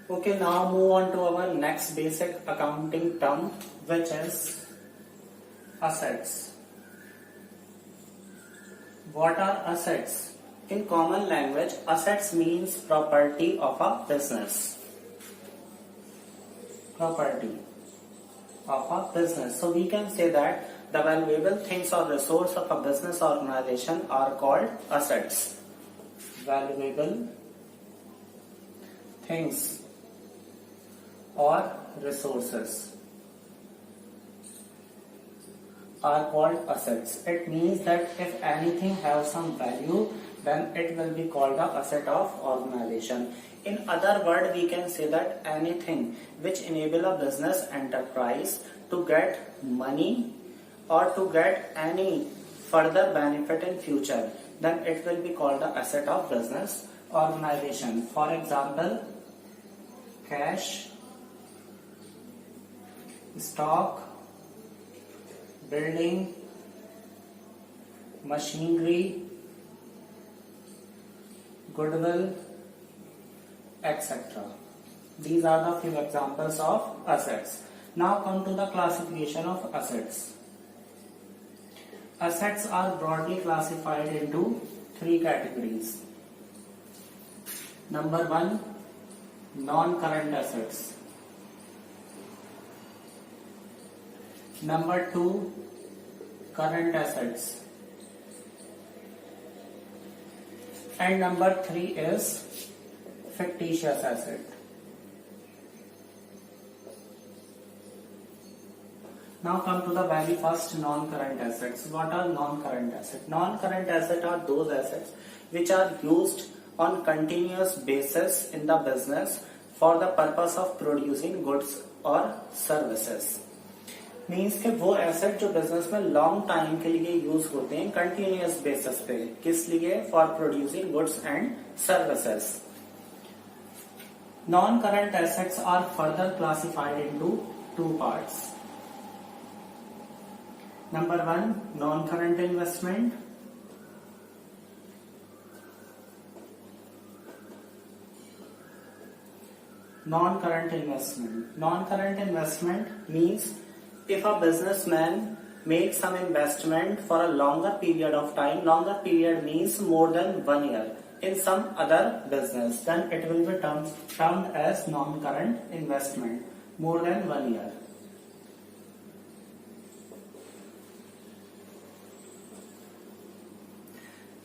Okay, now move on to our next basic accounting term, which is assets. What are assets? In common language, assets means property of a business. Property of a business. So we can say that the valuable things or resource of a business organization are called assets. Valuable things or resources are called assets. It means that if anything has some value, then it will be called the asset of organization. In other words, we can say that anything which enable a business enterprise to get money or to get any further benefit in future, then it will be called the asset of business organization. For example, cash, stock, building, machinery, goodwill, etc. These are the few examples of assets. Now come to the classification of assets. Assets are broadly classified into three categories. Number one, non-current assets. Number two, current assets. And number three is fictitious asset. Now come to the very first, non-current assets. What are non-current assets? Non-current assets are those assets which are used on continuous basis in the business for the purpose of producing goods or services. Means के वो asset जो business में long time के लिए use होते हैं continuous basis पे, किस लिए? For producing goods and services. Non current assets are further classified into two parts. Number one, non current investment. Non-current investment. Non-current investment means if a businessman makes some investment for a longer period of time, longer period means more than 1 year, in some other business, then it will be termed as non-current investment, more than 1 year.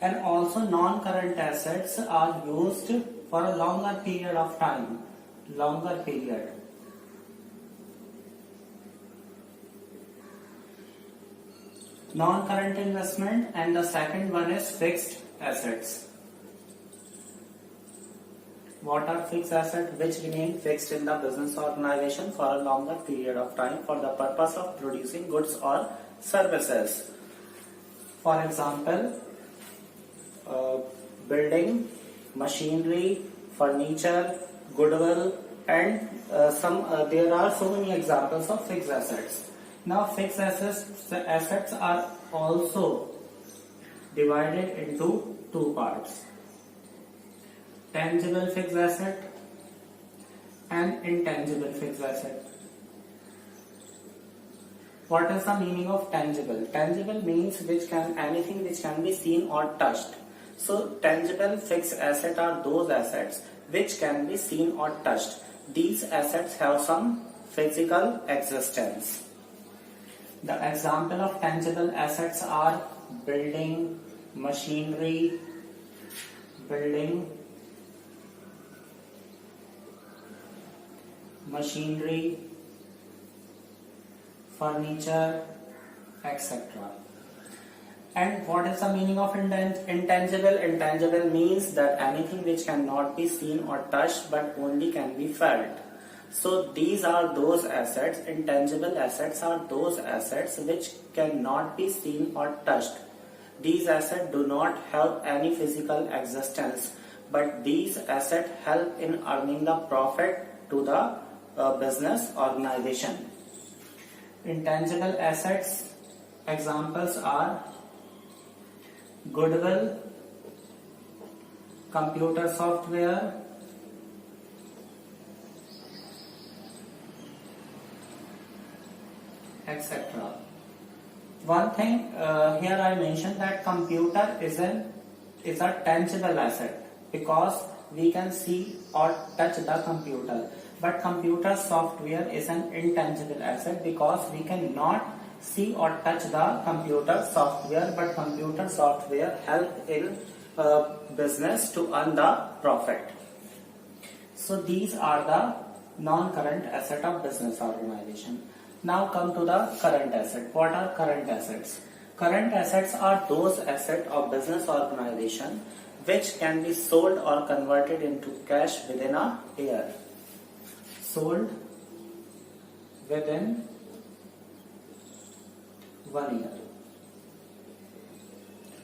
And also non-current assets are used for a longer period of time. Longer period. Non-current investment, and the second one is fixed assets. What are fixed assets? Which remain fixed in the business organization for a longer period of time for the purpose of producing goods or services. For example, building, machinery, furniture, goodwill, and there are so many examples of fixed assets. Now fixed assets are also divided into two parts: tangible fixed asset and intangible fixed asset. What is the meaning of tangible? Tangible means anything which can be seen or touched. So tangible fixed assets are those assets which can be seen or touched. These assets have some physical existence. The example of tangible assets are building, machinery, furniture, etc. And what is the meaning of intangible? Intangible means that anything which cannot be seen or touched but only can be felt. So these are those assets. Intangible assets are those assets which cannot be seen or touched. These assets do not have any physical existence, but these assets help in earning the profit to the business organization. Intangible assets examples are goodwill, computer software, etc. One thing here I mentioned that computer is a tangible asset because we can see or touch the computer. But computer software is an intangible asset because we cannot see or touch the computer software, but computer software help in business to earn the profit. So these are the non-current asset of business organization. Now come to the current asset. What are current assets? Current assets are those assets of business organization which can be sold or converted into cash within a year. Sold within 1 year.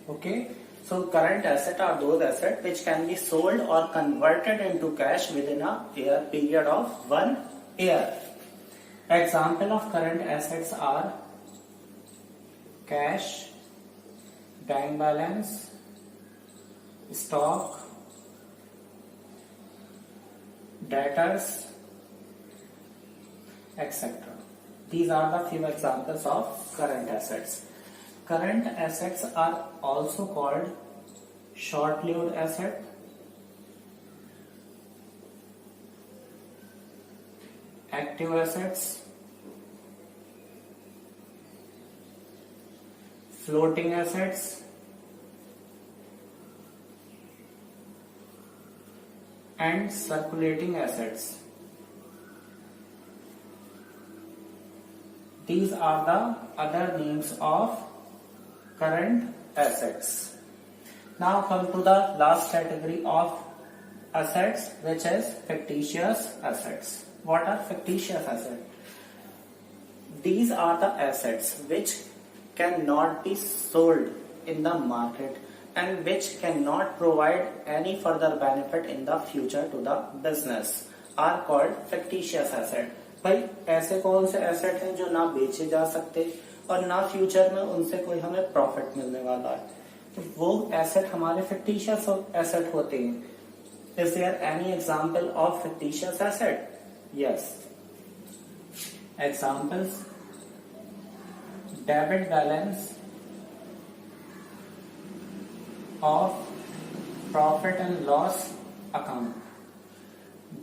Okay. So current assets are those assets which can be sold or converted into cash within a year period of 1 year. Example of current assets are cash, bank balance, stock, debtors, etc. These are the few examples of current assets. Current assets are also called short-lived asset, active assets, floating assets, and circulating assets. These are the other names of current assets. Now come to the last category of assets, which is fictitious assets. What are fictitious assets? These are the assets which cannot be sold in the market and which cannot provide any further benefit in the future to the business are called fictitious asset. भाई ऐसे कौन से asset हैं जो ना बेचे जा सकते और ना फ्यूचर में उनसे कोई हमें प्रॉफिट मिलने वाला है, तो वो एसेट हमारे fictitious एसेट होते हैं. Is there any example of fictitious asset? Yes. Examples: debit balance of profit and loss account.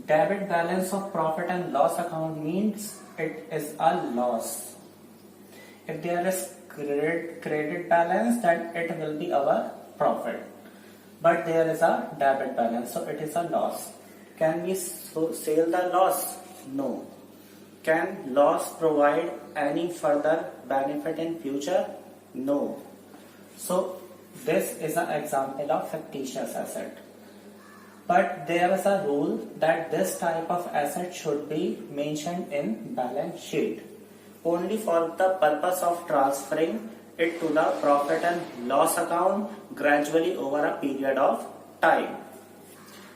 Debit balance of profit and loss account means it is a loss. If there is credit balance, then it will be our profit. But there is a debit balance, so it is a loss. Can we sell the loss? No. Can loss provide any further benefit in future? No. So this is an example of fictitious asset. But there is a rule that this type of asset should be mentioned in balance sheet only for the purpose of transferring it to the profit and loss account gradually over a period of time.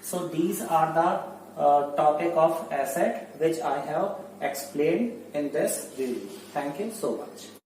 So these are the topic of asset which I have explained in this video. Thank you so much.